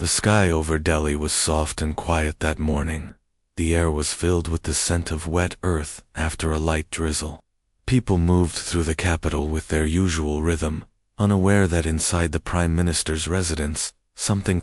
The sky over Delhi was soft and quiet that morning. The air was filled with the scent of wet earth after a light drizzle. People moved through the capital with their usual rhythm, unaware that inside the Prime Minister's residence, something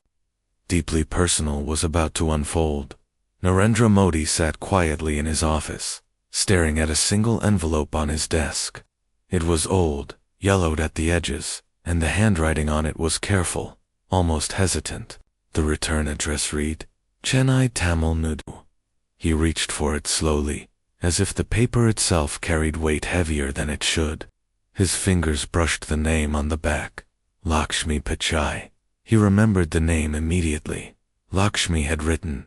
deeply personal was about to unfold. Narendra Modi sat quietly in his office, staring at a single envelope on his desk. It was old, yellowed at the edges, and the handwriting on it was careful, almost hesitant. The return address read, Chennai, Tamil Nadu. He reached for it slowly, as if the paper itself carried weight heavier than it should. His fingers brushed the name on the back, Lakshmi Pichai. He remembered the name immediately. Lakshmi had written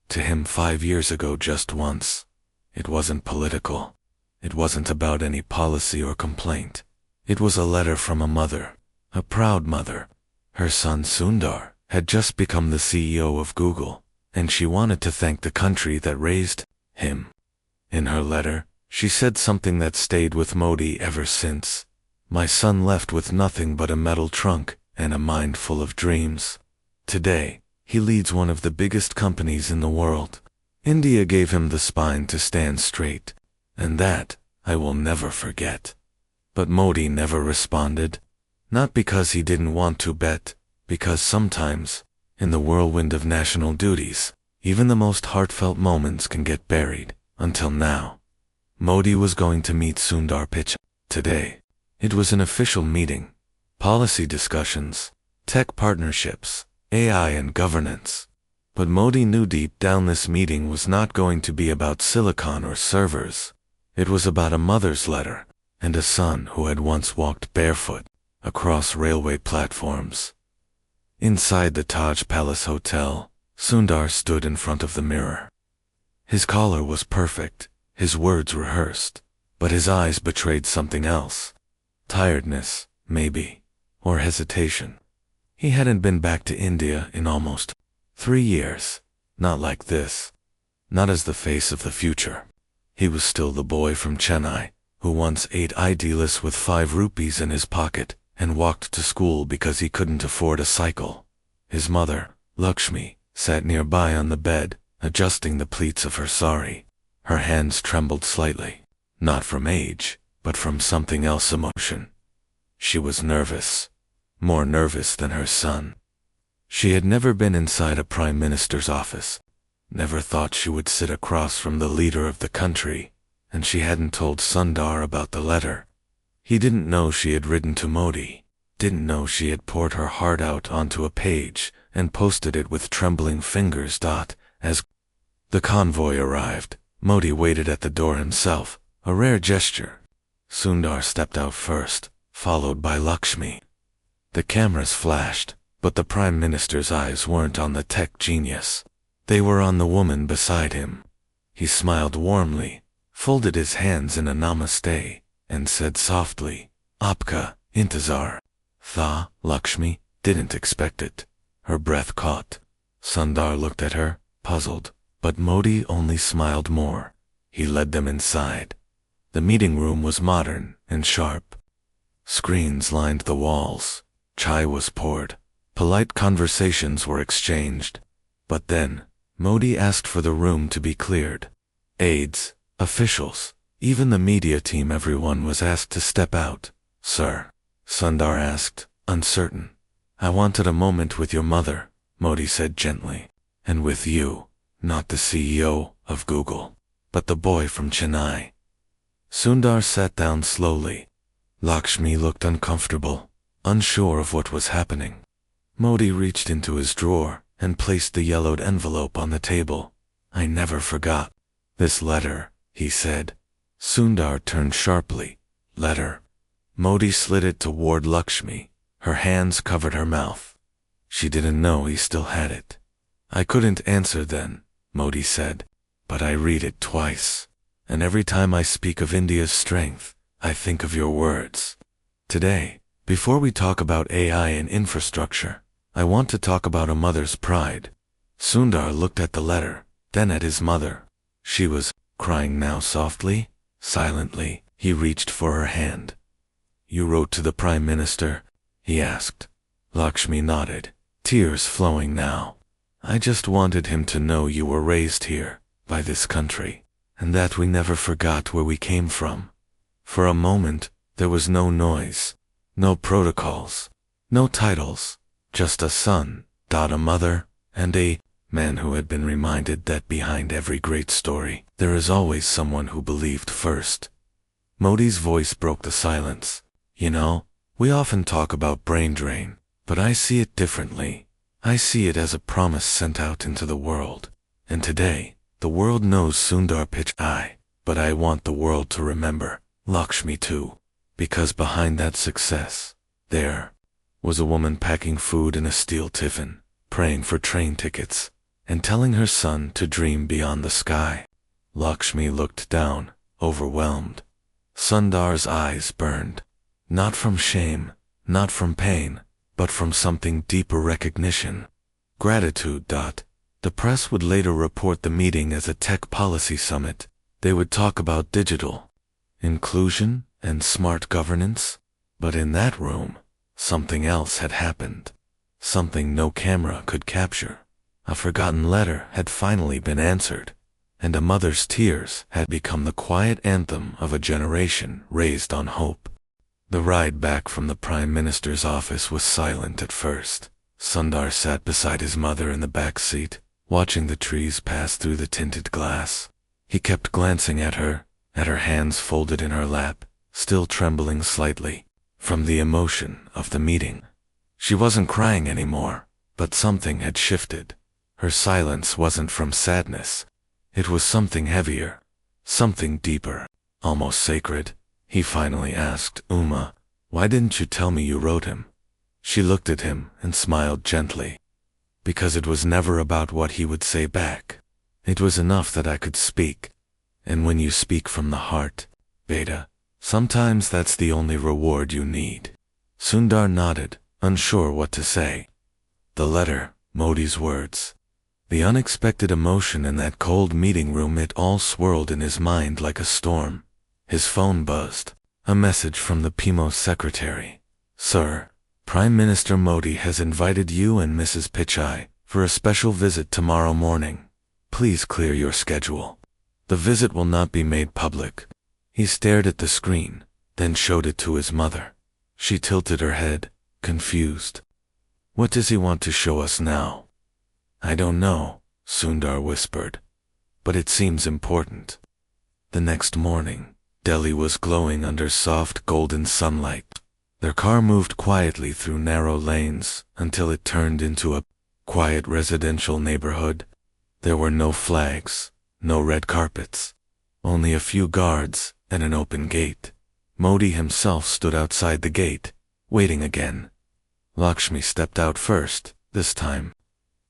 to him 5 years ago just once. It wasn't political. It wasn't about any policy or complaint. It was a letter from a mother, a proud mother. Her son Sundar had just become the CEO of Google, and she wanted to thank the country that raised him. In her letter, she said something that stayed with Modi ever since. My son left with nothing but a metal trunk and a mind full of dreams. Today, he leads one of the biggest companies in the world. India gave him the spine to stand straight, and that I will never forget. But Modi never responded. Not because he didn't want to bet, because sometimes, in the whirlwind of national duties, even the most heartfelt moments can get buried. Until now. Modi was going to meet Sundar Pichai today. It was an official meeting. Policy discussions, tech partnerships, AI and governance. But Modi knew deep down this meeting was not going to be about silicon or servers. It was about a mother's letter, and a son who had once walked barefoot across railway platforms. Inside the Taj Palace Hotel, Sundar stood in front of the mirror. His collar was perfect, his words rehearsed, but his eyes betrayed something else. Tiredness, maybe, or hesitation. He hadn't been back to India in almost 3 years. Not like this. Not as the face of the future. He was still the boy from Chennai, who once ate idealists with 5 rupees in his pocket and walked to school because he couldn't afford a cycle. His mother, Lakshmi, sat nearby on the bed, adjusting the pleats of her sari. Her hands trembled slightly, not from age, but from something else, emotion. She was nervous, more nervous than her son. She had never been inside a prime minister's office, never thought she would sit across from the leader of the country, and she hadn't told Sundar about the letter. He didn't know she had written to Modi, didn't know she had poured her heart out onto a page and posted it with trembling fingers. As the convoy arrived, Modi waited at the door himself, a rare gesture. Sundar stepped out first, followed by Lakshmi. The cameras flashed, but the Prime Minister's eyes weren't on the tech genius. They were on the woman beside him. He smiled warmly, folded his hands in a namaste, and said softly, Aapka intezar. Lakshmi didn't expect it. Her breath caught. Sundar looked at her, puzzled, but Modi only smiled more. He led them inside. The meeting room was modern and sharp. Screens lined the walls. Chai was poured. Polite conversations were exchanged. But then, Modi asked for the room to be cleared. Aides, officials, even the media team, everyone was asked to step out. Sir, Sundar asked, uncertain. I wanted a moment with your mother, Modi said gently. And with you, not the CEO of Google, but the boy from Chennai. Sundar sat down slowly. Lakshmi looked uncomfortable, unsure of what was happening. Modi reached into his drawer and placed the yellowed envelope on the table. I never forgot this letter, he said. Sundar turned sharply. Letter. Modi slid it toward Lakshmi. Her hands covered her mouth. She didn't know he still had it. I couldn't answer then, Modi said, but I read it twice. And every time I speak of India's strength, I think of your words. Today, before we talk about AI and infrastructure, I want to talk about a mother's pride. Sundar looked at the letter, then at his mother. She was crying now softly, silently. He reached for her hand. You wrote to the Prime Minister? He asked. Lakshmi nodded. tears flowing now. I just wanted him to know you were raised here, by this country, and that we never forgot where we came from. For a moment, there was no noise, no protocols, no titles, just a son, a mother, and a man who had been reminded that behind every great story, there is always someone who believed first. Modi's voice broke the silence. You know, we often talk about brain drain, but I see it differently. I see it as a promise sent out into the world. And today, the world knows Sundar Pichai, but I want the world to remember Lakshmi too. Because behind that success, there was a woman packing food in a steel tiffin, praying for train tickets, and telling her son to dream beyond the sky. Lakshmi looked down, overwhelmed. Sundar's eyes burned, not from shame, not from pain, but from something deeper: recognition, gratitude. The press would later report the meeting as a tech policy summit. They would talk about digital inclusion and smart governance. But in that room, something else had happened. Something no camera could capture. A forgotten letter had finally been answered, and a mother's tears had become the quiet anthem of a generation raised on hope. The ride back from the Prime Minister's office was silent at first. Sundar sat beside his mother in the back seat, watching the trees pass through the tinted glass. He kept glancing at her hands folded in her lap, still trembling slightly from the emotion of the meeting. She wasn't crying anymore, but something had shifted. Her silence wasn't from sadness. It was something heavier, something deeper, almost sacred. He finally asked, Uma, why didn't you tell me you wrote him? She looked at him and smiled gently. Because it was never about what he would say back. It was enough that I could speak. And when you speak from the heart, Beta, sometimes that's the only reward you need. Sundar nodded, unsure what to say. The letter, Modi's words. The unexpected emotion in that cold meeting room, it all swirled in his mind like a storm. His phone buzzed. A message from the PMO's secretary. Sir, Prime Minister Modi has invited you and Mrs. Pichai for a special visit tomorrow morning. Please clear your schedule. The visit will not be made public. He stared at the screen, then showed it to his mother. She tilted her head, confused. What does he want to show us now? I don't know, Sundar whispered. But it seems important. The next morning, Delhi was glowing under soft golden sunlight. Their car moved quietly through narrow lanes until it turned into a quiet residential neighborhood. There were no flags, no red carpets, only a few guards and an open gate. Modi himself stood outside the gate, waiting again. Lakshmi stepped out first, this time.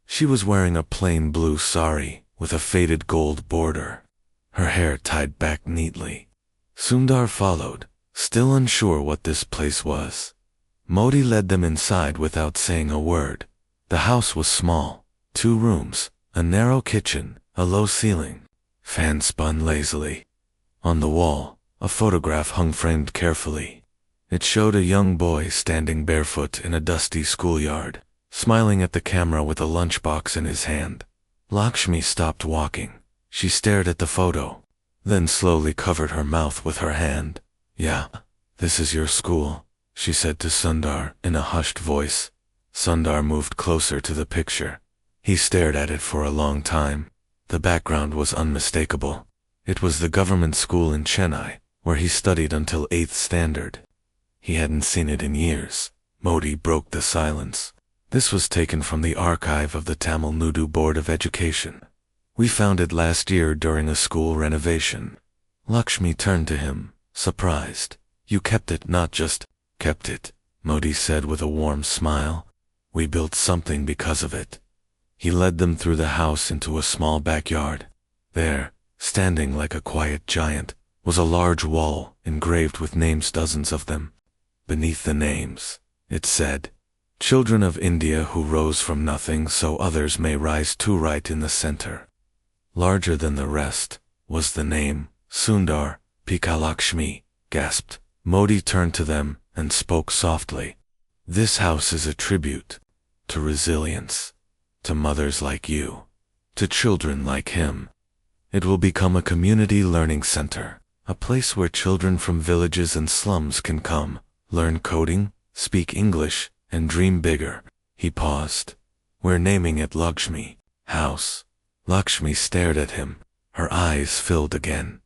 She was wearing a plain blue sari with a faded gold border, her hair tied back neatly. Sundar followed, still unsure what this place was. Modi led them inside without saying a word. The house was small, 2 rooms, a narrow kitchen, a low ceiling. Fans spun lazily. On the wall, a photograph hung framed carefully. It showed a young boy standing barefoot in a dusty schoolyard, smiling at the camera with a lunchbox in his hand. Lakshmi stopped walking. She stared at the photo, then slowly covered her mouth with her hand. Yeah, this is your school, she said to Sundar in a hushed voice. Sundar moved closer to the picture. He stared at it for a long time. The background was unmistakable. It was the government school in Chennai, where he studied until 8th standard. He hadn't seen it in years. Modi broke the silence. This was taken from the archive of the Tamil Nadu Board of Education. We found it last year during a school renovation. Lakshmi turned to him, surprised. You kept it, not just kept it, Modi said with a warm smile. We built something because of it. He led them through the house into a small backyard. There, standing like a quiet giant, was a large wall engraved with names, dozens of them. Beneath the names, it said, Children of India who rose from nothing so others may rise too. Right in the center, larger than the rest, was the name, Sundar Pichai. Lakshmi gasped. Modi turned to them and spoke softly. This house is a tribute to resilience, to mothers like you, to children like him. It will become a community learning center, a place where children from villages and slums can come, learn coding, speak English, and dream bigger. He paused. We're naming it Lakshmi House. Lakshmi stared at him, her eyes filled again.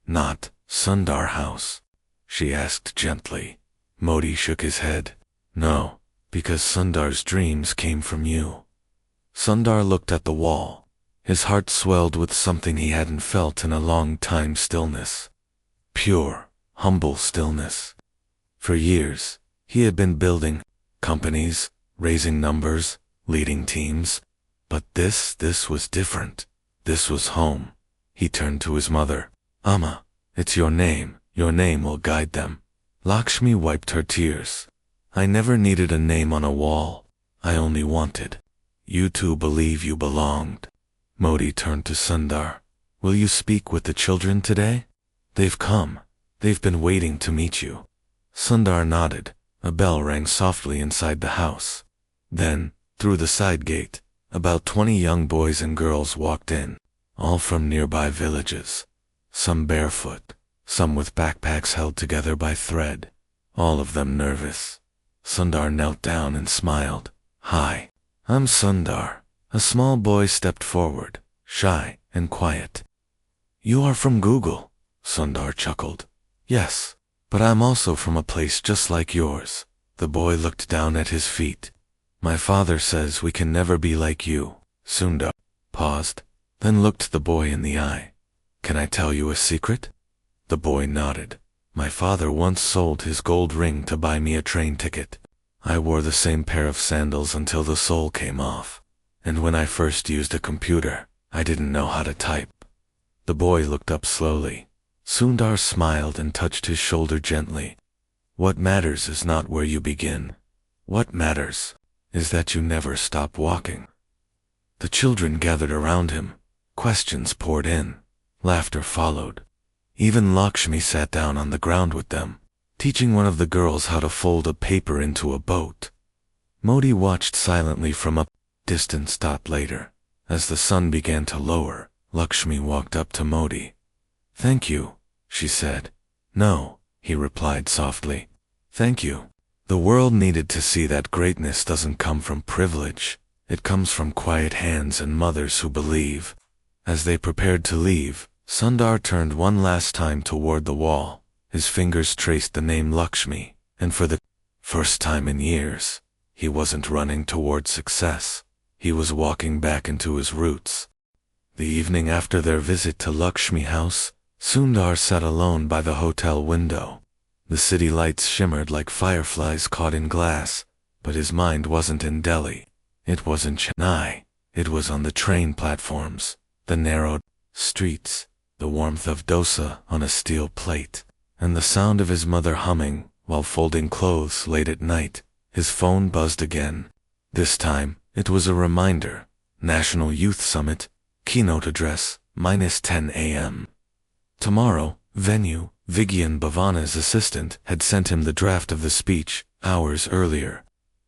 Not Sundar House? She asked gently. Modi shook his head. No, because Sundar's dreams came from you. Sundar looked at the wall. His heart swelled with something he hadn't felt in a long time. Stillness. Pure, humble stillness. For years, he had been building companies, raising numbers, leading teams. But this was different. This was home. He turned to his mother. Amma, it's your name. Your name will guide them. Lakshmi wiped her tears. I never needed a name on a wall. I only wanted you to believe you belonged. Modi turned to Sundar. Will you speak with the children today? They've come. They've been waiting to meet you. Sundar nodded. A bell rang softly inside the house. Then, through the side gate, about 20 young boys and girls walked in, all from nearby villages. Some barefoot, some with backpacks held together by thread, all of them nervous. Sundar knelt down and smiled. Hi, I'm Sundar. A small boy stepped forward, shy and quiet. You are from Google, Sundar chuckled. Yes, but I'm also from a place just like yours. The boy looked down at his feet. My father says we can never be like you. Sundar paused, then looked the boy in the eye. Can I tell you a secret? The boy nodded. My father once sold his gold ring to buy me a train ticket. I wore the same pair of sandals until the sole came off. And when I first used a computer, I didn't know how to type. The boy looked up slowly. Sundar smiled and touched his shoulder gently. What matters is not where you begin. What matters is that you never stop walking. The children gathered around him. Questions poured in. Laughter followed. Even Lakshmi sat down on the ground with them, teaching one of the girls how to fold a paper into a boat. Modi watched silently from a distance. Later, as the sun began to lower, Lakshmi walked up to Modi. Thank you, she said. No, he replied softly. Thank you. The world needed to see that greatness doesn't come from privilege. It comes from quiet hands and mothers who believe. As they prepared to leave, Sundar turned one last time toward the wall. His fingers traced the name Lakshmi, and for the first time in years, he wasn't running toward success. He was walking back into his roots. The evening after their visit to Lakshmi House, Sundar sat alone by the hotel window. The city lights shimmered like fireflies caught in glass, but his mind wasn't in Delhi. It was in Chennai. It was on the train platforms, the narrow streets, the warmth of dosa on a steel plate, and the sound of his mother humming while folding clothes late at night. His phone buzzed again. This time, it was a reminder. National Youth Summit, keynote address, -10 a.m. Tomorrow, venue. Vigyan Bhavana's assistant had sent him the draft of the speech hours earlier.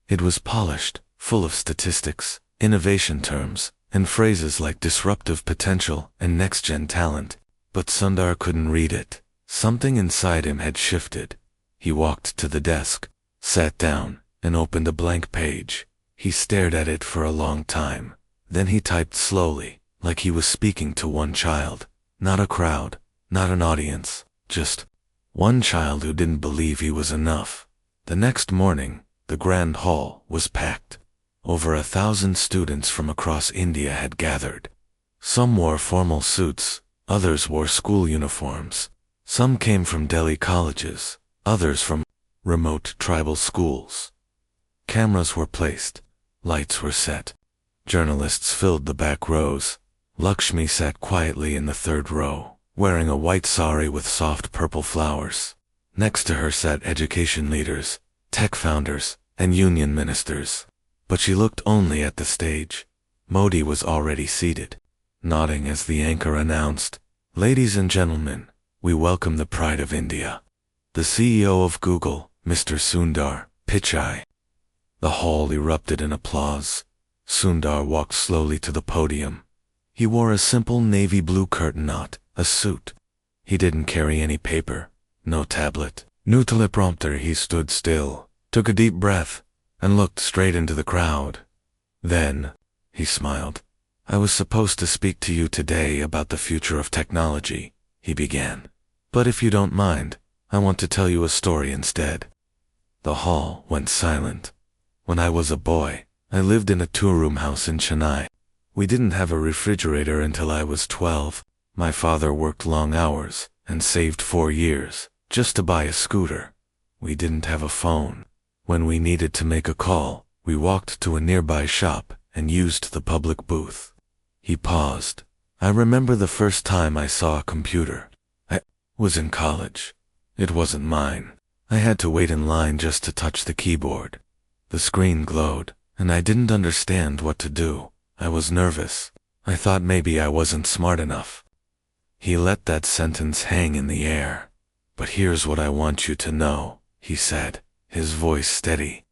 It was polished, full of statistics, innovation terms, and phrases like disruptive potential and next-gen talent. But Sundar couldn't read it. Something inside him had shifted. He walked to the desk, sat down, and opened a blank page. He stared at it for a long time. Then he typed slowly, like he was speaking to one child. Not a crowd, not an audience. Just one child who didn't believe he was enough. The next morning, the grand hall was packed. Over 1,000 students from across India had gathered. Some wore formal suits, others wore school uniforms. Some came from Delhi colleges, others from remote tribal schools. Cameras were placed, lights were set. Journalists filled the back rows. Lakshmi sat quietly in the third row, wearing a white sari with soft purple flowers. Next to her sat education leaders, tech founders, and union ministers. But she looked only at the stage. Modi was already seated, nodding as the anchor announced, "Ladies and gentlemen, we welcome the pride of India, the CEO of Google, Mr. Sundar Pichai." The hall erupted in applause. Sundar walked slowly to the podium. He wore a simple navy blue curtain knot, a suit. He didn't carry any paper, no tablet, no teleprompter. He stood still, took a deep breath, and looked straight into the crowd. Then, he smiled. "I was supposed to speak to you today about the future of technology," he began. "But if you don't mind, I want to tell you a story instead." The hall went silent. "When I was a boy, I lived in a two-room house in Chennai. We didn't have a refrigerator until I was 12. My father worked long hours and saved 4 years just to buy a scooter. We didn't have a phone. When we needed to make a call, we walked to a nearby shop and used the public booth." He paused. "I remember the first time I saw a computer. I was in college. It wasn't mine. I had to wait in line just to touch the keyboard. The screen glowed, and I didn't understand what to do. I was nervous. I thought maybe I wasn't smart enough." He let that sentence hang in the air. "But here's what I want you to know," he said, his voice steady.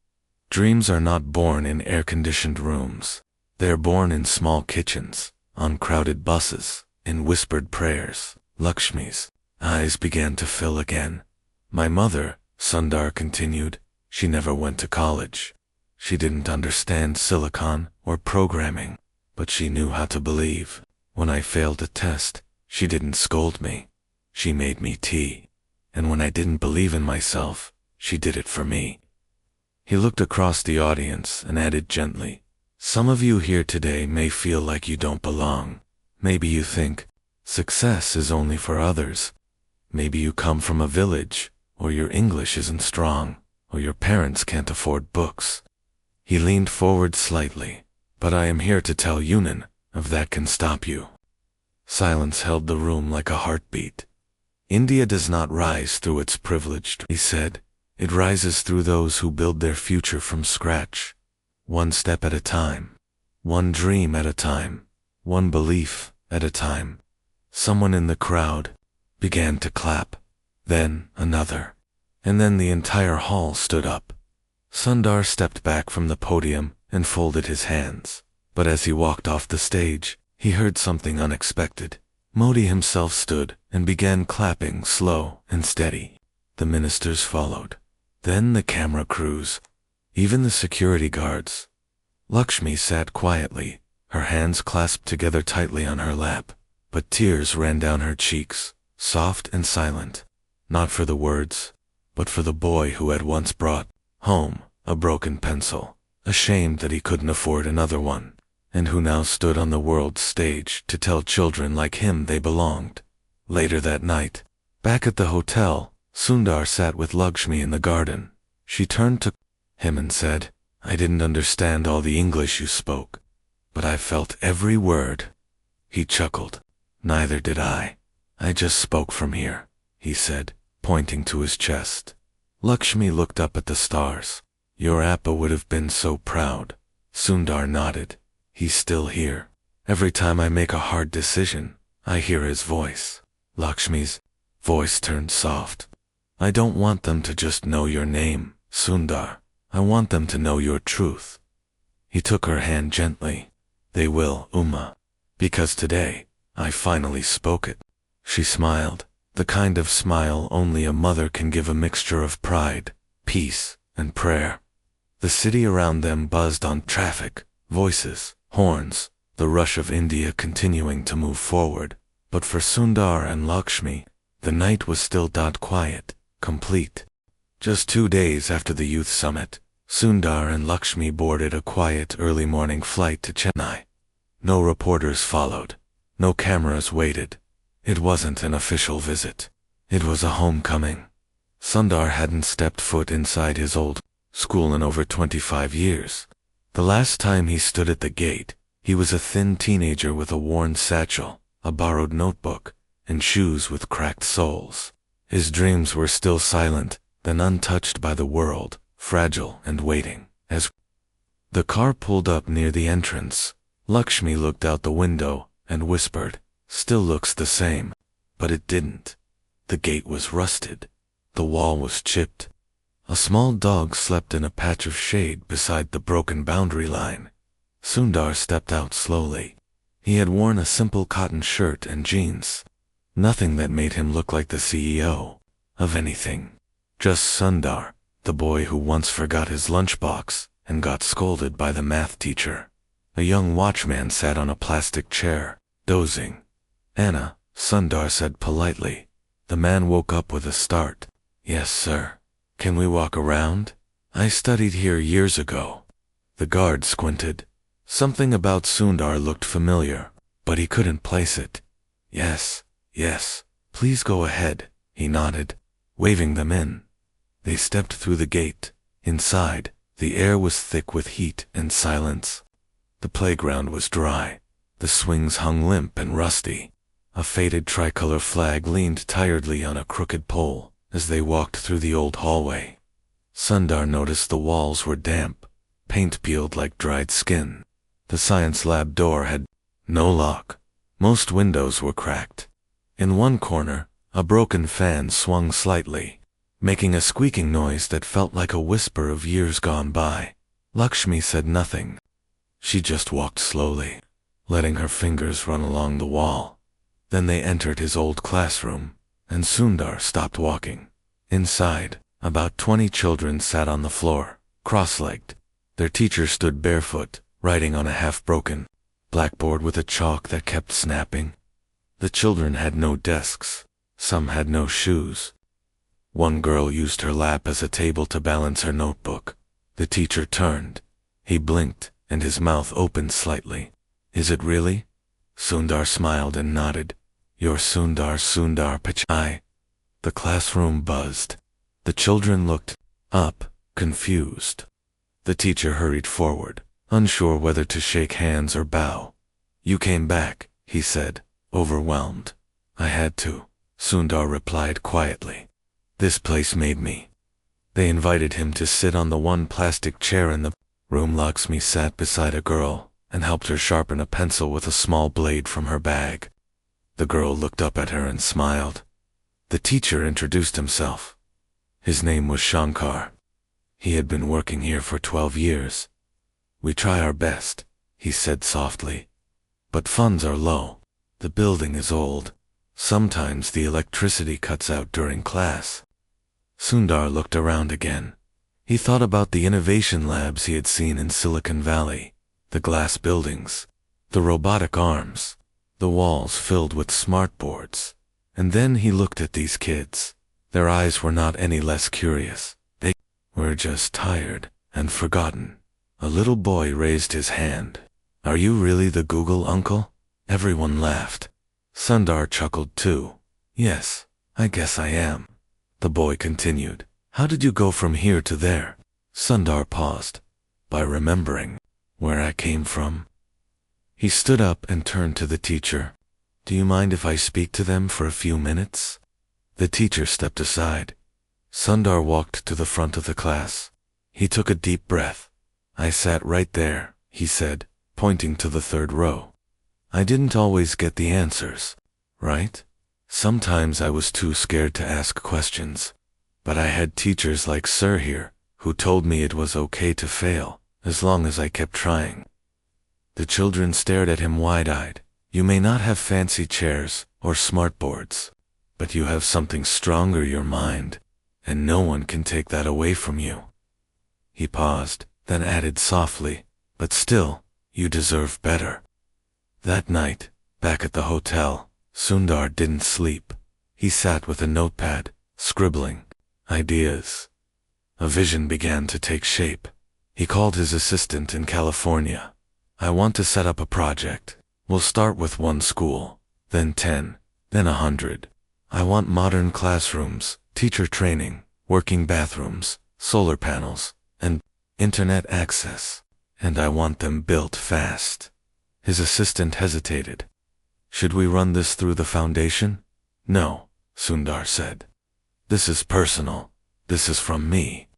"Dreams are not born in air-conditioned rooms. They're born in small kitchens, on crowded buses, in whispered prayers." Lakshmi's eyes began to fill again. "My mother," Sundar continued, "she never went to college. She didn't understand silicon or programming, but she knew how to believe. When I failed a test, she didn't scold me. She made me tea. And when I didn't believe in myself, she did it for me." He looked across the audience and added gently, "Some of you here today may feel like you don't belong. Maybe you think success is only for others. Maybe you come from a village, or your English isn't strong, or your parents can't afford books." He leaned forward slightly. "But I am here to tell you none of that can stop you." Silence held the room like a heartbeat. "India does not rise through its privileged," he said. "It rises through those who build their future from scratch. One step at a time. One dream at a time. One belief at a time." Someone in the crowd began to clap. Then another. And then the entire hall stood up. Sundar stepped back from the podium and folded his hands. But as he walked off the stage, he heard something unexpected. Modi himself stood and began clapping slow and steady. The ministers followed. Then the camera crews. Even the security guards. Lakshmi sat quietly, her hands clasped together tightly on her lap, but tears ran down her cheeks, soft and silent, not for the words, but for the boy who had once brought home a broken pencil, ashamed that he couldn't afford another one, and who now stood on the world's stage to tell children like him they belonged. Later that night, back at the hotel, Sundar sat with Lakshmi in the garden. She turned to him and said, "I didn't understand all the English you spoke, but I felt every word." He chuckled. "Neither did I. I just spoke from here," he said, pointing to his chest. Lakshmi looked up at the stars. "Your Appa would have been so proud." Sundar nodded. "He's still here. Every time I make a hard decision, I hear his voice." Lakshmi's voice turned soft. "I don't want them to just know your name, Sundar. I want them to know your truth." He took her hand gently. "They will, Uma. Because today, I finally spoke it." She smiled, the kind of smile only a mother can give, a mixture of pride, peace, and prayer. The city around them buzzed on traffic, voices, horns, the rush of India continuing to move forward. But for Sundar and Lakshmi, the night was still quiet, complete. Just 2 days after the youth summit, Sundar and Lakshmi boarded a quiet early morning flight to Chennai. No reporters followed. No cameras waited. It wasn't an official visit. It was a homecoming. Sundar hadn't stepped foot inside his old school in over 25 years. The last time he stood at the gate, he was a thin teenager with a worn satchel, a borrowed notebook, and shoes with cracked soles. His dreams were still silent, then untouched by the world, fragile and waiting. As the car pulled up near the entrance, Lakshmi looked out the window and whispered, "Still looks the same." But it didn't. The gate was rusted. The wall was chipped. A small dog slept in a patch of shade beside the broken boundary line. Sundar stepped out slowly. He had worn a simple cotton shirt and jeans. Nothing that made him look like the CEO of anything. Just Sundar, the boy who once forgot his lunchbox and got scolded by the math teacher. A young watchman sat on a plastic chair, dozing. "Anna," Sundar said politely. The man woke up with a start. "Yes, sir. Can we walk around? I studied here years ago." The guard squinted. Something about Sundar looked familiar, but he couldn't place it. Yes, please go ahead," he nodded, waving them in. They stepped through the gate. Inside, the air was thick with heat and silence. The playground was dry. The swings hung limp and rusty. A faded tricolor flag leaned tiredly on a crooked pole as they walked through the old hallway. Sundar noticed the walls were damp, paint peeled like dried skin. The science lab door had no lock. Most windows were cracked. In one corner, a broken fan swung slightly, making a squeaking noise that felt like a whisper of years gone by. Lakshmi said nothing. She just walked slowly, letting her fingers run along the wall. Then they entered his old classroom, and Sundar stopped walking. Inside, about 20 children sat on the floor, cross-legged. Their teacher stood barefoot, writing on a half-broken blackboard with a chalk that kept snapping. The children had no desks. Some had no shoes. One girl used her lap as a table to balance her notebook. The teacher turned. He blinked, and his mouth opened slightly. "Is it really?" Sundar smiled and nodded. "You're Sundar Pichai." The classroom buzzed. The children looked up, confused. The teacher hurried forward, unsure whether to shake hands or bow. "You came back," he said, overwhelmed. "I had to," Sundar replied quietly. "This place made me." They invited him to sit on the one plastic chair in the room. Lakshmi sat beside a girl and helped her sharpen a pencil with a small blade from her bag. The girl looked up at her and smiled. The teacher introduced himself. His name was Shankar. He had been working here for 12 years. "We try our best," he said softly. "But funds are low. The building is old. Sometimes the electricity cuts out during class." Sundar looked around again. He thought about the innovation labs he had seen in Silicon Valley, the glass buildings, the robotic arms, the walls filled with smartboards. And then he looked at these kids. Their eyes were not any less curious. They were just tired and forgotten. A little boy raised his hand. "Are you really the Google uncle?" Everyone laughed. Sundar chuckled too. "Yes, I guess I am." The boy continued. "How did you go from here to there?" Sundar paused. "By remembering where I came from." He stood up and turned to the teacher. "Do you mind if I speak to them for a few minutes?" The teacher stepped aside. Sundar walked to the front of the class. He took a deep breath. "I sat right there," he said, pointing to the third row. "I didn't always get the answers, right? Sometimes I was too scared to ask questions. But I had teachers like Sir here, who told me it was okay to fail, as long as I kept trying." The children stared at him wide-eyed. "You may not have fancy chairs or smartboards, but you have something stronger, your mind, and no one can take that away from you." He paused, then added softly, "But still, you deserve better." That night, back at the hotel, Sundar didn't sleep. He sat with a notepad, scribbling ideas. A vision began to take shape. He called his assistant in California. "I want to set up a project. We'll start with 1 school, then 10, then 100. I want modern classrooms, teacher training, working bathrooms, solar panels, and internet access. And I want them built fast." His assistant hesitated. "Should we run this through the foundation?" "No," Sundar said. "This is personal. This is from me."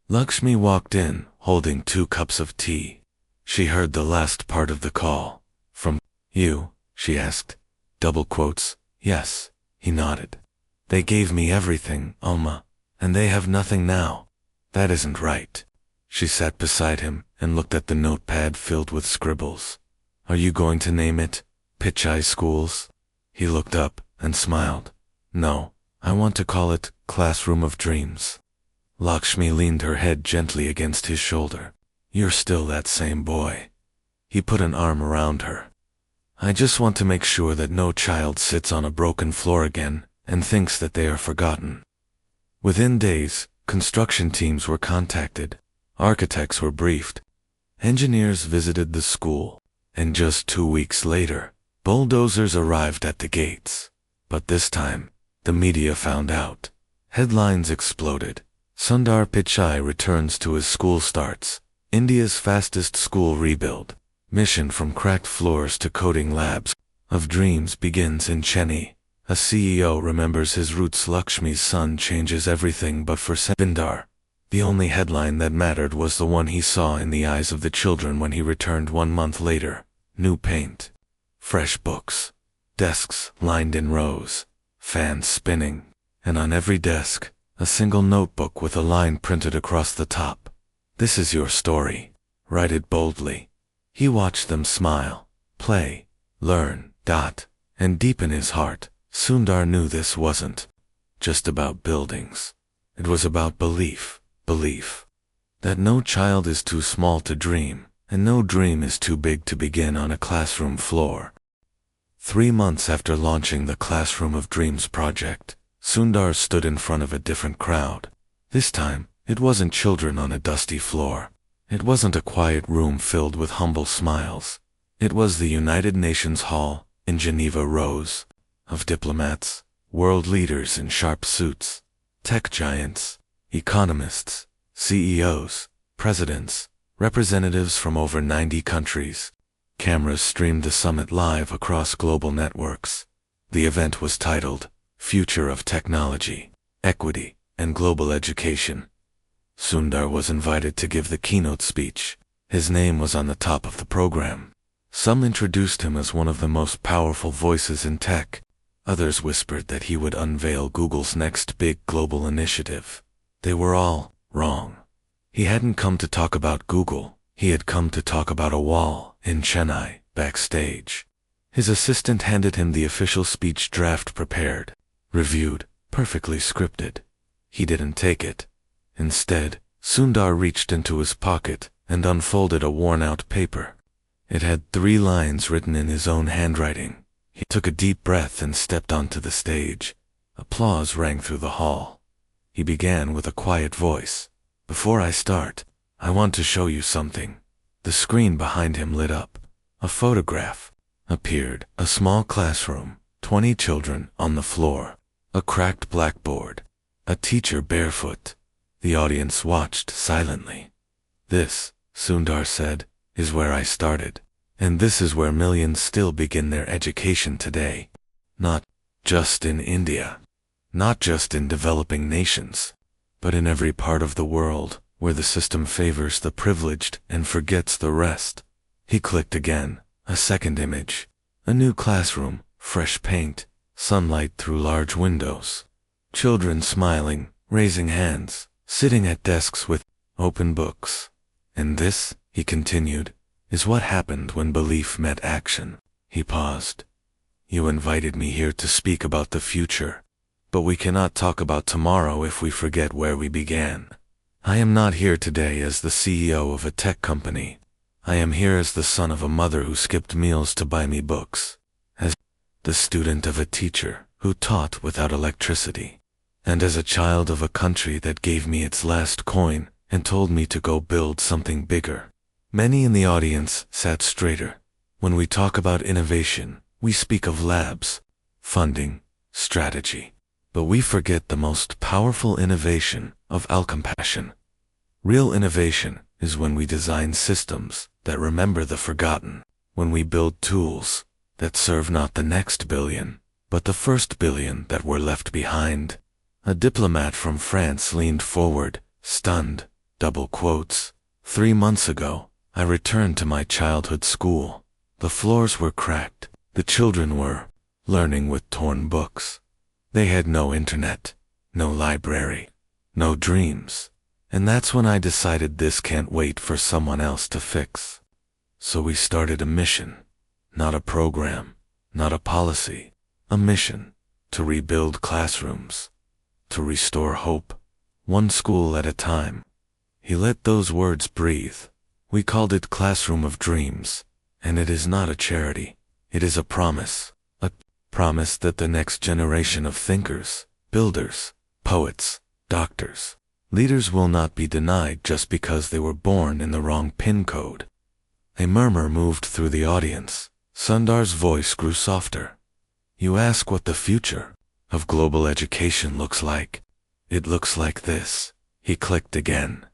Lakshmi walked in, holding 2 cups of tea. She heard the last part of the call. "From you?" she asked. Double quotes. "Yes," he nodded. "They gave me everything, Oma, and they have nothing now. That isn't right. She sat beside him and looked at the notepad filled with scribbles. Are you going to name it Pichai Schools? He looked up and smiled. No, I want to call it Classroom of Dreams. Lakshmi leaned her head gently against his shoulder. You're still that same boy. He put an arm around her. I just want to make sure that no child sits on a broken floor again and thinks that they are forgotten. Within days, construction teams were contacted. Architects were briefed. Engineers visited the school. And just 2 weeks later, bulldozers arrived at the gates. But this time, the media found out. Headlines exploded. Sundar Pichai returns to his school starts. India's fastest school rebuild. Mission from cracked floors to coding labs of dreams begins in Chennai. A CEO remembers his roots. Lakshmi's son changes everything but for Sundar. The only headline that mattered was the one he saw in the eyes of the children when he returned 1 month later. New paint. Fresh books. Desks lined in rows. Fans spinning. And on every desk, a single notebook with a line printed across the top. This is your story. Write it boldly. He watched them smile, play, learn, and deep in his heart, Sundar knew this wasn't just about buildings. It was about belief. That no child is too small to dream, and no dream is too big to begin on a classroom floor. 3 months after launching the Classroom of Dreams project, Sundar stood in front of a different crowd. This time, it wasn't children on a dusty floor. It wasn't a quiet room filled with humble smiles. It was the United Nations Hall in Geneva, rows of diplomats, world leaders in sharp suits, tech giants, economists, CEOs, presidents, representatives from over 90 countries. Cameras streamed the summit live across global networks. The event was titled, Future of Technology, Equity, and Global Education. Sundar was invited to give the keynote speech. His name was on the top of the program. Some introduced him as one of the most powerful voices in tech. Others whispered that he would unveil Google's next big global initiative. They were all wrong. He hadn't come to talk about Google. He had come to talk about a wall in Chennai, backstage. His assistant handed him the official speech draft prepared, reviewed, perfectly scripted. He didn't take it. Instead, Sundar reached into his pocket and unfolded a worn-out paper. It had 3 lines written in his own handwriting. He took a deep breath and stepped onto the stage. Applause rang through the hall. He began with a quiet voice. Before I start, I want to show you something. The screen behind him lit up. A photograph appeared. A small classroom, 20 children on the floor, a cracked blackboard, a teacher barefoot. The audience watched silently. This, Sundar said, is where I started. And this is where millions still begin their education today. Not just in India. Not just in developing nations. But in every part of the world where the system favors the privileged and forgets the rest. He clicked again. A second image. A new classroom, fresh paint, sunlight through large windows. Children smiling, raising hands, sitting at desks with open books. And this, he continued, is what happened when belief met action. He paused. You invited me here to speak about the future. But we cannot talk about tomorrow if we forget where we began. I am not here today as the CEO of a tech company. I am here as the son of a mother who skipped meals to buy me books. As the student of a teacher who taught without electricity. And as a child of a country that gave me its last coin and told me to go build something bigger. Many in the audience sat straighter. When we talk about innovation, we speak of labs, funding, strategy. But we forget the most powerful innovation of compassion. Real innovation is when we design systems that remember the forgotten, when we build tools that serve not the next billion, but the first billion that were left behind. A diplomat from France leaned forward, stunned, double quotes. 3 months ago, I returned to my childhood school. The floors were cracked. The children were learning with torn books. They had no internet, no library, no dreams. And that's when I decided this can't wait for someone else to fix. So we started a mission, not a program, not a policy, a mission to rebuild classrooms, to restore hope, one school at a time. He let those words breathe. We called it Classroom of Dreams, and it is not a charity. It is a promise that the next generation of thinkers, builders, poets, doctors, leaders will not be denied just because they were born in the wrong PIN code. A murmur moved through the audience. Sundar's voice grew softer. You ask what the future of global education looks like. It looks like this. He clicked again.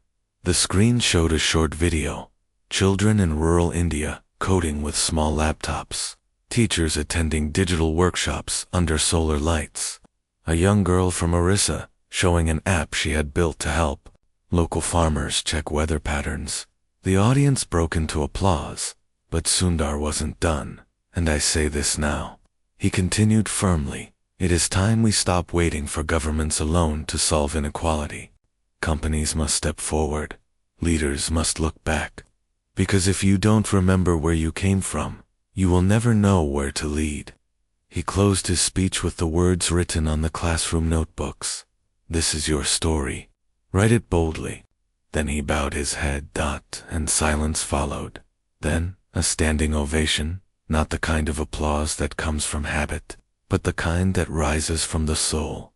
The screen showed a short video. Children in rural India coding with small laptops. Teachers attending digital workshops under solar lights. A young girl from Orissa showing an app she had built to help local farmers check weather patterns. The audience broke into applause, but Sundar wasn't done. And I say this now. He continued firmly. It is time we stop waiting for governments alone to solve inequality. Companies must step forward. Leaders must look back. Because if you don't remember where you came from, you will never know where to lead. He closed his speech with the words written on the classroom notebooks. This is your story. Write it boldly. Then he bowed his head, and silence followed. Then, a standing ovation, not the kind of applause that comes from habit, but the kind that rises from the soul.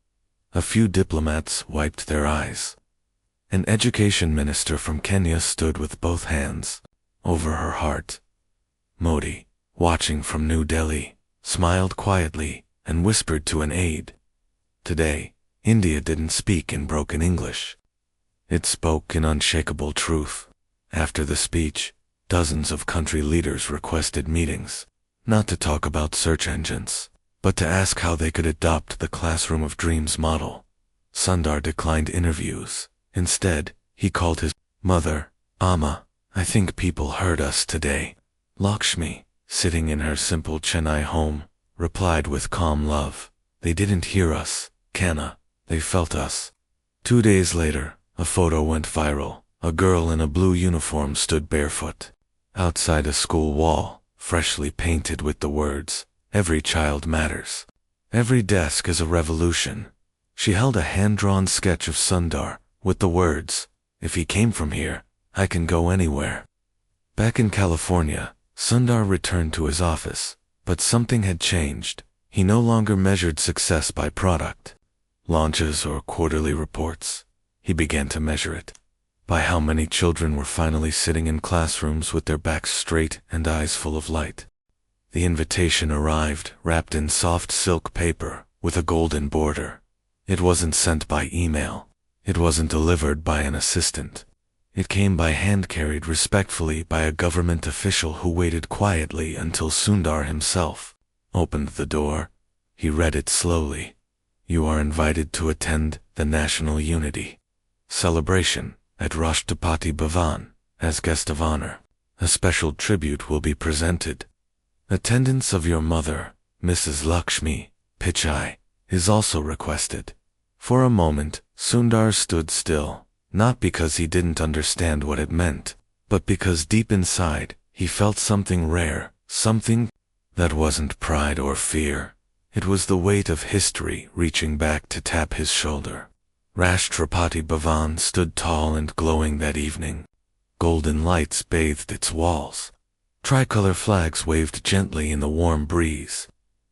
A few diplomats wiped their eyes. An education minister from Kenya stood with both hands over her heart. Modi, watching from New Delhi, smiled quietly and whispered to an aide. Today, India didn't speak in broken English. It spoke in unshakable truth. After the speech, dozens of country leaders requested meetings, not to talk about search engines, but to ask how they could adopt the Classroom of Dreams model. Sundar declined interviews. Instead, he called his mother, Amma. I think people heard us today. Lakshmi, sitting in her simple Chennai home, replied with calm love. They didn't hear us, Kanna. They felt us. 2 days later, a photo went viral. A girl in a blue uniform stood barefoot outside a school wall, freshly painted with the words, "Every child matters. Every desk is a revolution." She held a hand-drawn sketch of Sundar, with the words, "If he came from here, I can go anywhere." Back in California, Sundar returned to his office, but something had changed. He no longer measured success by product, launches, or quarterly reports. He began to measure it by how many children were finally sitting in classrooms with their backs straight and eyes full of light. The invitation arrived, wrapped in soft silk paper, with a golden border. It wasn't sent by email. It wasn't delivered by an assistant. It came by hand, carried respectfully by a government official who waited quietly until Sundar himself opened the door. He read it slowly. You are invited to attend the National Unity celebration at Rashtrapati Bhavan as guest of honor. A special tribute will be presented. Attendance of your mother, Mrs. Lakshmi, Pichai, is also requested. For a moment, Sundar stood still, not because he didn't understand what it meant, but because deep inside, he felt something rare, something that wasn't pride or fear. It was the weight of history reaching back to tap his shoulder. Rashtrapati Bhavan stood tall and glowing that evening. Golden lights bathed its walls. Tricolor flags waved gently in the warm breeze.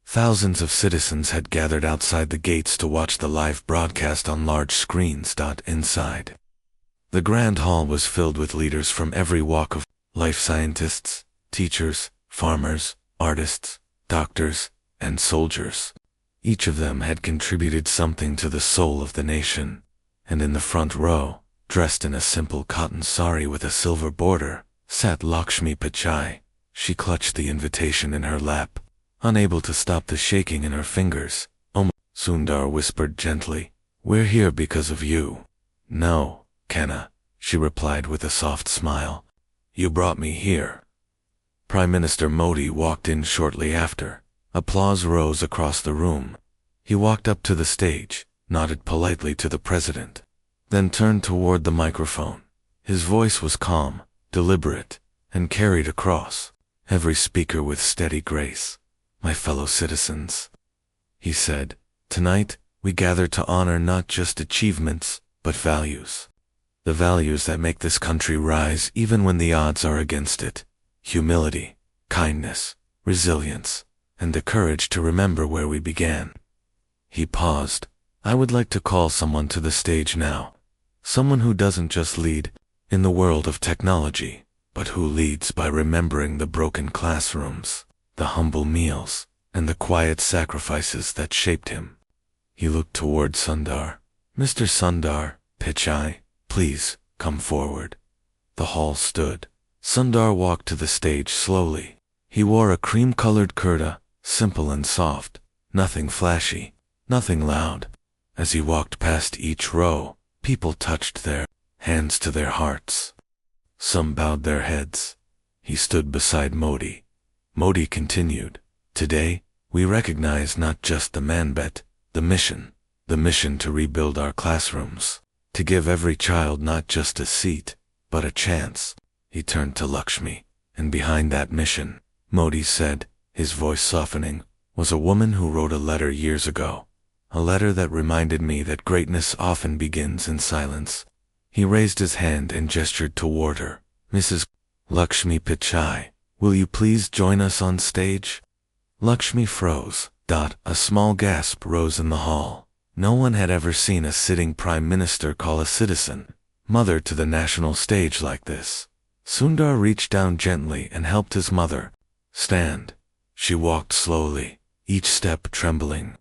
Thousands of citizens had gathered outside the gates to watch the live broadcast on large screens. Inside, the grand hall was filled with leaders from every walk of life: scientists, teachers, farmers, artists, doctors, and soldiers. Each of them had contributed something to the soul of the nation. And in the front row, dressed in a simple cotton sari with a silver border, sat Lakshmi Pichai. She clutched the invitation in her lap, unable to stop the shaking in her fingers. "Oh," Sundar whispered gently, "we're here because of you." "No, Kanna," she replied with a soft smile. "You brought me here." Prime Minister Modi walked in shortly after. Applause rose across the room. He walked up to the stage, nodded politely to the president. then turned toward the microphone. His voice was calm, deliberate, and carried across every speaker with steady grace. "My fellow citizens," he said, "tonight we gather to honor not just achievements, but values. The values that make this country rise even when the odds are against it. Humility, kindness, resilience, and the courage to remember where we began." He paused. "I would like to call someone to the stage now. Someone who doesn't just lead in the world of technology, but who leads by remembering the broken classrooms, the humble meals, and the quiet sacrifices that shaped him." He looked toward Sundar. "Mr. Sundar, Pichai, please come forward." The hall stood. Sundar walked to the stage slowly. He wore a cream-colored kurta, simple and soft, nothing flashy, nothing loud. As he walked past each row, people touched their hands to their hearts. Some bowed their heads. He stood beside Modi. Modi continued, "Today, we recognize not just the man-bet, the mission to rebuild our classrooms, to give every child not just a seat, but a chance." He turned to Lakshmi, and behind that mission, Modi said, his voice softening, "was a woman who wrote a letter years ago, a letter that reminded me that greatness often begins in silence." He raised his hand and gestured toward her. "Mrs. Lakshmi Pichai, will you please join us on stage?" Lakshmi froze. A small gasp rose in the hall. No one had ever seen a sitting prime minister call a citizen mother to the national stage like this. Sundar reached down gently and helped his mother stand. She walked slowly, each step trembling,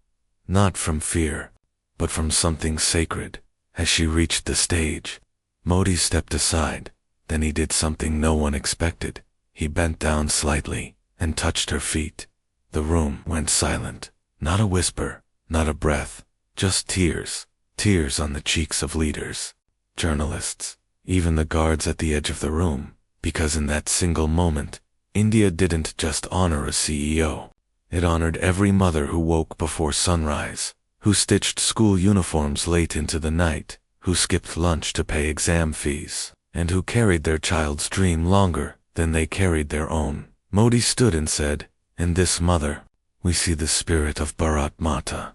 not from fear, but from something sacred. As she reached the stage, Modi stepped aside. Then he did something no one expected. He bent down slightly and touched her feet. The room went silent. Not a whisper, not a breath, just tears. Tears on the cheeks of leaders, journalists, even the guards at the edge of the room. Because in that single moment, India didn't just honor a CEO. It honored every mother who woke before sunrise, who stitched school uniforms late into the night, who skipped lunch to pay exam fees, and who carried their child's dream longer than they carried their own. Modi stood and said, "In this mother, we see the spirit of Bharat Mata.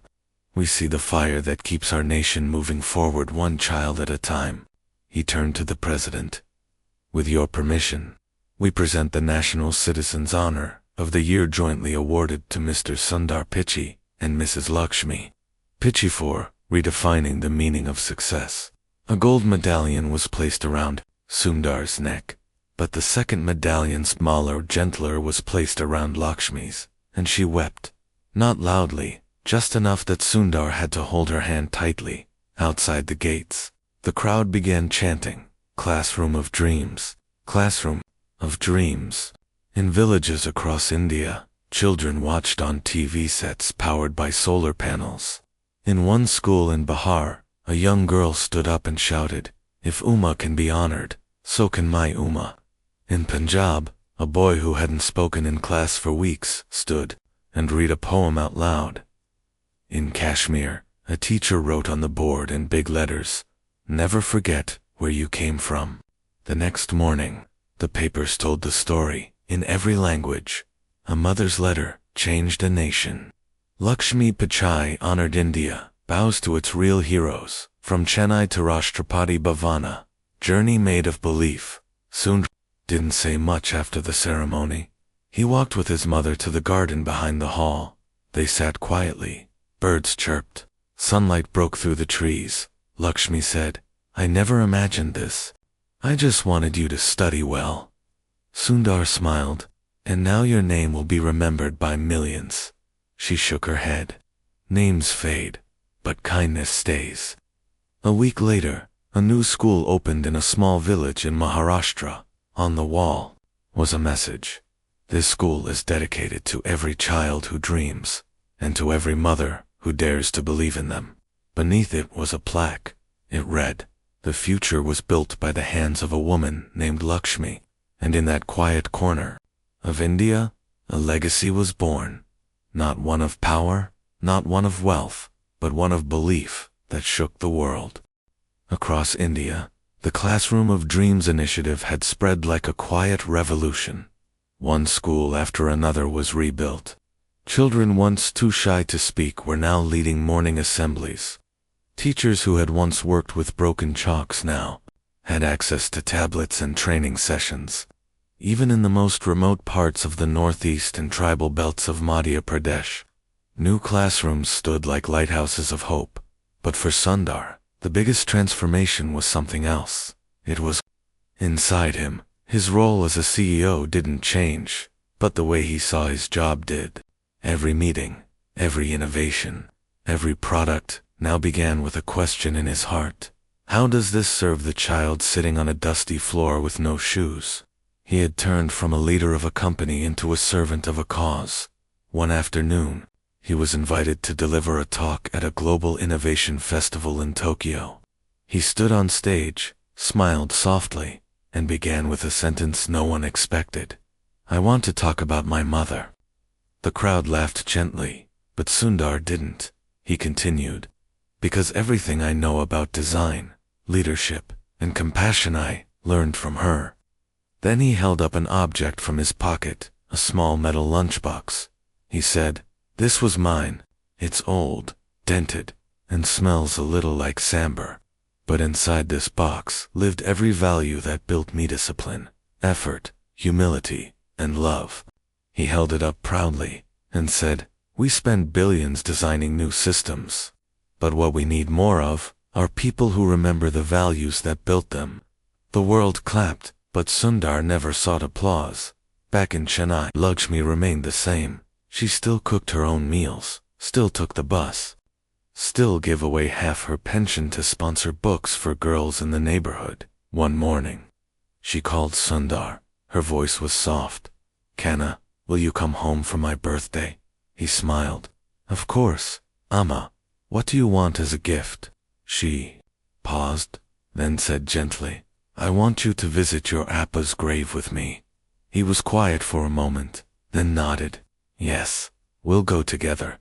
We see the fire that keeps our nation moving forward one child at a time." He turned to the president. "With your permission, we present the National Citizen's Honor of the Year jointly awarded to Mr. Sundar Pichai and Mrs. Lakshmi Pichai for redefining the meaning of success." A gold medallion was placed around Sundar's neck, but the second medallion, smaller, gentler, was placed around Lakshmi's, and she wept. Not loudly, just enough that Sundar had to hold her hand tightly. Outside the gates, the crowd began chanting, "Classroom of Dreams, Classroom of Dreams." In villages across India, children watched on TV sets powered by solar panels. In one school in Bihar, a young girl stood up and shouted, "If Uma can be honored, so can my Uma." In Punjab, a boy who hadn't spoken in class for weeks stood and read a poem out loud. In Kashmir, a teacher wrote on the board in big letters, "Never forget where you came from." The next morning, the papers told the story in every language. A mother's letter changed a nation. Lakshmi Pichai honored India, bows to its real heroes, from Chennai to Rashtrapati Bhavana, journey made of belief. Sundar didn't say much after the ceremony. He walked with his mother to the garden behind the hall. They sat quietly. Birds chirped. Sunlight broke through the trees. Lakshmi said, "I never imagined this. I just wanted you to study well." Sundar smiled. "And now your name will be remembered by millions." She shook her head. "Names fade, but kindness stays." A week later, a new school opened in a small village in Maharashtra. On the wall was a message. "This school is dedicated to every child who dreams, and to every mother who dares to believe in them." Beneath it was a plaque. It read, "The future was built by the hands of a woman named Lakshmi," and in that quiet corner of India, a legacy was born. Not one of power, not one of wealth, but one of belief that shook the world. Across India, the Classroom of Dreams initiative had spread like a quiet revolution. One school after another was rebuilt. Children once too shy to speak were now leading morning assemblies. Teachers who had once worked with broken chalks now had access to tablets and training sessions. Even in the most remote parts of the northeast and tribal belts of Madhya Pradesh, new classrooms stood like lighthouses of hope. But for Sundar, the biggest transformation was something else. It was inside him. His role as a CEO didn't change, but the way he saw his job did. Every meeting, every innovation, every product now began with a question in his heart. How does this serve the child sitting on a dusty floor with no shoes? He had turned from a leader of a company into a servant of a cause. One afternoon, he was invited to deliver a talk at a global innovation festival in Tokyo. He stood on stage, smiled softly, and began with a sentence no one expected. "I want to talk about my mother." The crowd laughed gently, but Sundar didn't. He continued, "Because everything I know about design, leadership, and compassion I learned from her." Then he held up an object from his pocket, a small metal lunchbox. He said, "This was mine. It's old, dented, and smells a little like sambar. But inside this box lived every value that built me: discipline, effort, humility, and love." He held it up proudly and said, "We spend billions designing new systems. But what we need more of are people who remember the values that built them." The world clapped, but Sundar never sought applause. Back in Chennai, Lakshmi remained the same. She still cooked her own meals, still took the bus, still gave away half her pension to sponsor books for girls in the neighborhood. One morning, she called Sundar. Her voice was soft. "Kanna, will you come home for my birthday?" He smiled. "Of course, Amma. What do you want as a gift?" She paused, then said gently, "I want you to visit your Appa's grave with me." He was quiet for a moment, then nodded. "Yes, we'll go together."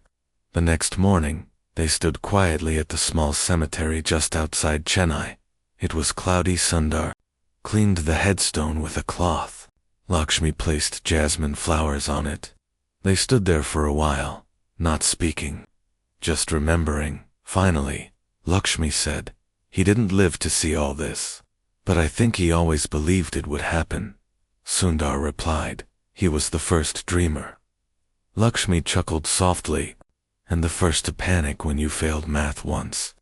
The next morning, they stood quietly at the small cemetery just outside Chennai. It was cloudy. Sundar cleaned the headstone with a cloth. Lakshmi placed jasmine flowers on it. They stood there for a while, not speaking, just remembering. Finally, Lakshmi said, "He didn't live to see all this, but I think he always believed it would happen." Sundar replied, "He was the first dreamer." Lakshmi chuckled softly, "And the first to panic when you failed math once."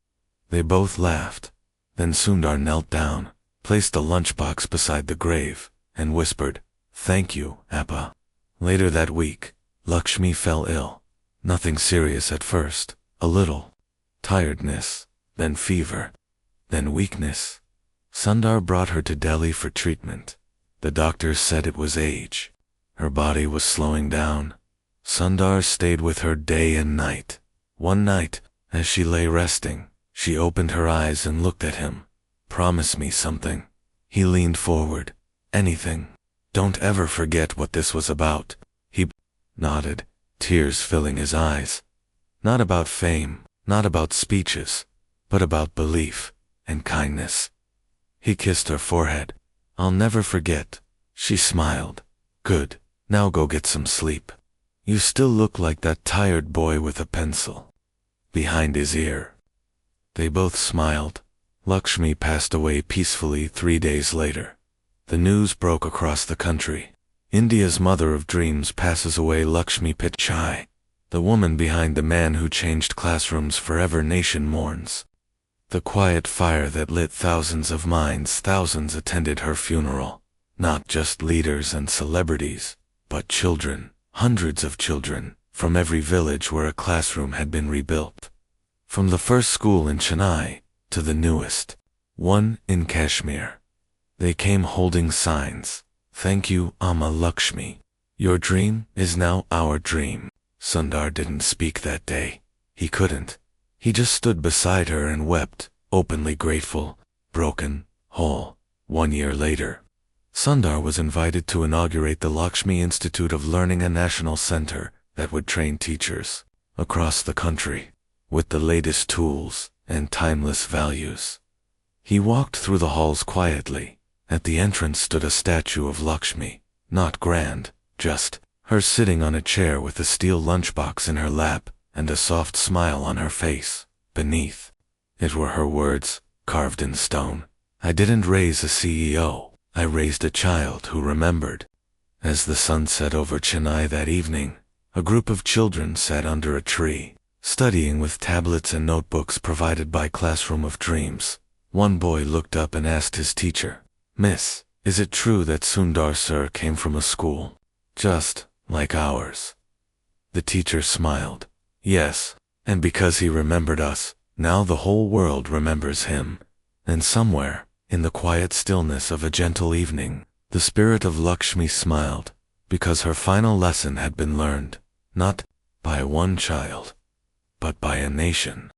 They both laughed. Then Sundar knelt down, placed the lunchbox beside the grave, and whispered, "Thank you, Appa." Later that week, Lakshmi fell ill. Nothing serious at first, a little tiredness, then fever, then weakness. Sundar brought her to Delhi for treatment. The doctors said it was age. Her body was slowing down. Sundar stayed with her day and night. One night, as she lay resting, she opened her eyes and looked at him. "Promise me something." He leaned forward. "Anything. Don't ever forget what this was about." He nodded, tears filling his eyes. Not about fame, not about speeches, but about belief and kindness. He kissed her forehead. "I'll never forget." She smiled. "Good. Now go get some sleep. You still look like that tired boy with a pencil behind his ear." They both smiled. Lakshmi passed away peacefully 3 days later. The news broke across the country. India's mother of dreams passes away. Lakshmi Pichai, the woman behind the man who changed classrooms forever. Nation mourns. The quiet fire that lit thousands of minds. Thousands attended her funeral. Not just leaders and celebrities, but children. Hundreds of children, from every village where a classroom had been rebuilt. From the first school in Chennai, to the newest one in Kashmir. They came holding signs. "Thank you, Amma Lakshmi. Your dream is now our dream." Sundar didn't speak that day. He couldn't. He just stood beside her and wept, openly grateful, broken, whole. 1 year later, Sundar was invited to inaugurate the Lakshmi Institute of Learning, a national center that would train teachers across the country with the latest tools and timeless values. He walked through the halls quietly. At the entrance stood a statue of Lakshmi, not grand, just her sitting on a chair with a steel lunchbox in her lap and a soft smile on her face. Beneath it were her words, carved in stone. I didn't raise a CEO, I raised a child who remembered. As the sun set over Chennai that evening, a group of children sat under a tree, studying with tablets and notebooks provided by Classroom of Dreams. One boy looked up and asked his teacher, "Miss, is it true that Sundar sir came from a school just like ours?" The teacher smiled. "Yes, and because he remembered us, now the whole world remembers him." And somewhere, in the quiet stillness of a gentle evening, the spirit of Lakshmi smiled, because her final lesson had been learned, not by one child, but by a nation.